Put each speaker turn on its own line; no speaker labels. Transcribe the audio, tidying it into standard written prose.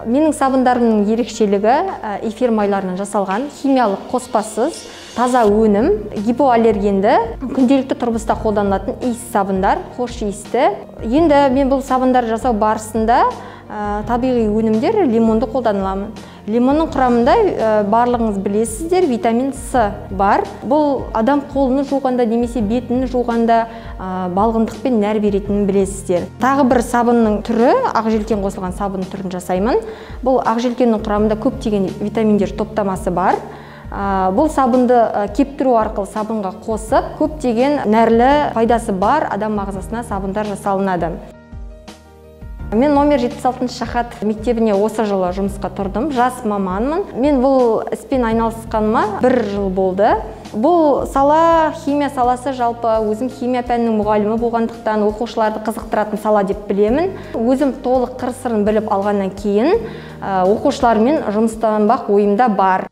Менің сабындарымның ерекшелігі эфир майларынан жасалған, химиялық қоспасыз, таза өнім, гипоаллергенді, күнделікті тұрмыста қолданылатын иіс сабындар, хош иісті. Енді мен бұл сабындар жасау барысында табиғи өнімдер лимонды қолданыламын. Лимонның құрамында барлығыңыз білесіздер, витамин С бар. Бұл адам қолын жуғанда немесе бетін жуғанда балғындықпен нәр беретінін білесіздер. Тағы бір сабынның түрі, ақжелкен қосылған сабын түрін жасаймын. Бұл ақжелкеннің құрамында көптеген витаминдер топтамасы бар. Бұл сабынды кептіру арқылы сабынға қосып, көптеген нәрлі пайдасы бар адам ағзасына сабындар жасалынады. Мен номер 76 шахат мектебіне осы жылы жұмысқа тұрдым, жас маманмын. Мен бұл іспен айналысқаныма 1 жыл болды. Бұл сала, химия саласы жалпы, өзім химия пәнінің мұғалімі болғандықтан оқушыларды қызықтыратын сала деп білемін. Өзім толық қыр-сырын біліп алғаннан кейін оқушылармен жұмыстанбақ ойымда бар.